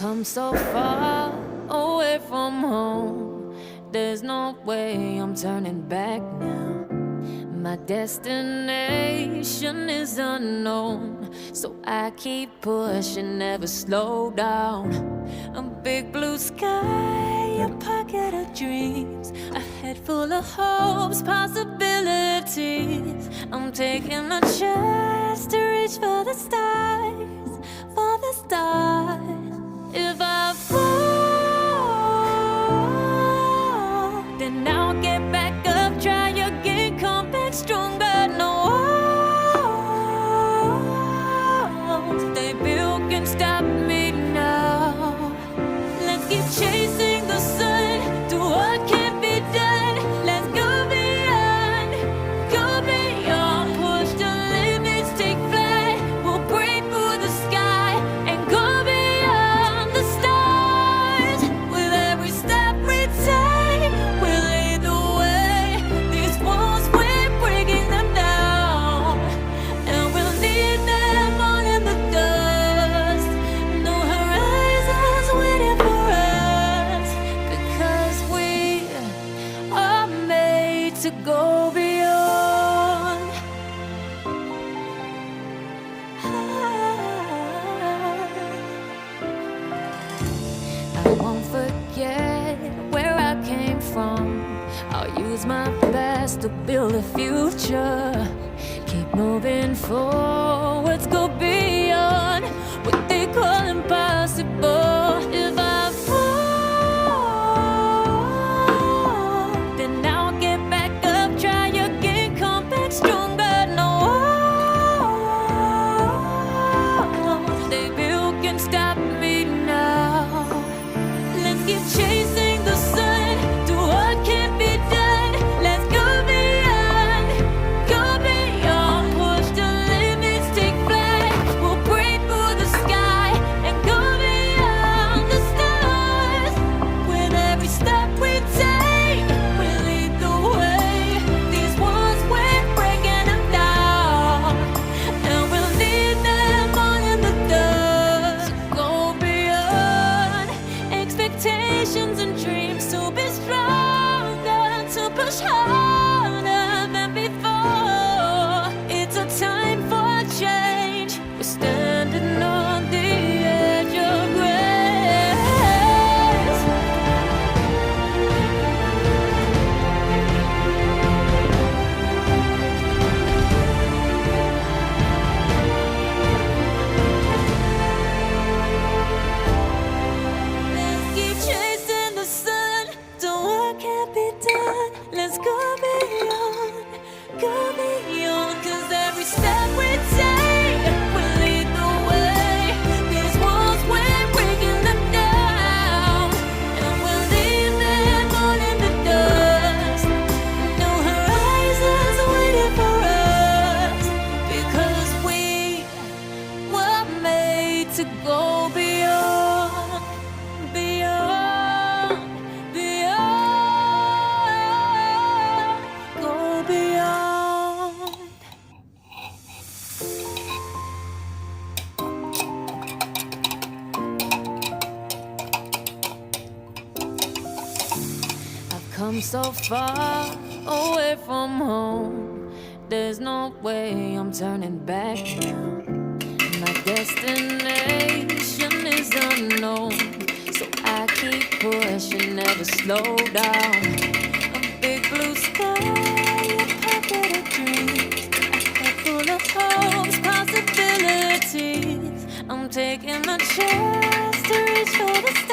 come so far away from home. There's no way I'm turning back now. My destination is unknown, so I keep pushing, never slow down. A big blue sky, a pocket of dreams, a head full of hopes, possibilities. I'm taking a chance to reach for the stars, for the stars. If I fall, then I'll get back up, try again, come back stronger. No walls they built can stop me now. Let's keep chasing the sun, do what can't be done. Let's go beyond, push the limits, take flight. We'll break through the sky and go beyond the stars. With every step we take, we'll lead the way. These walls, we're breaking them down, and we'll leave them all in the dust. No horizons waiting for us, because we are made to go beyond. I won't forget where I came from. I'll use my best to build a future. Keep moving forwards, go beyond what they call impossible. If I fall, then I'll get back up, try again, come back stronger. No walls they built can stop me now. Let's keep chasing the sun, do what can't be done. Let's go beyond, push the limits, take flight. We'll break through the sky and go beyond the stars. With every step we take, we lead the way. These walls, we're breaking them down, and we'll leave them all in the dust. Go beyond expectations and dreams, to be stronger, to push harder than before. It's a time for change. We're standing on the edge of grace. Let's keep chasing the sun, do what can't be done. Let's go beyond, cause every step we take will lead the way. These walls, we're breaking them down, and we'll leave them all in the dust. No horizons waiting for us, because we were made to go beyond, beyond, go beyond. I've come so far away from home. There's no way I'm turning back now. My destination is unknown, so I keep pushing, never slow down. A big blue sky, a pocket of dreams, a head full of hopes, possibilities. I'm taking a chance to reach for the stars.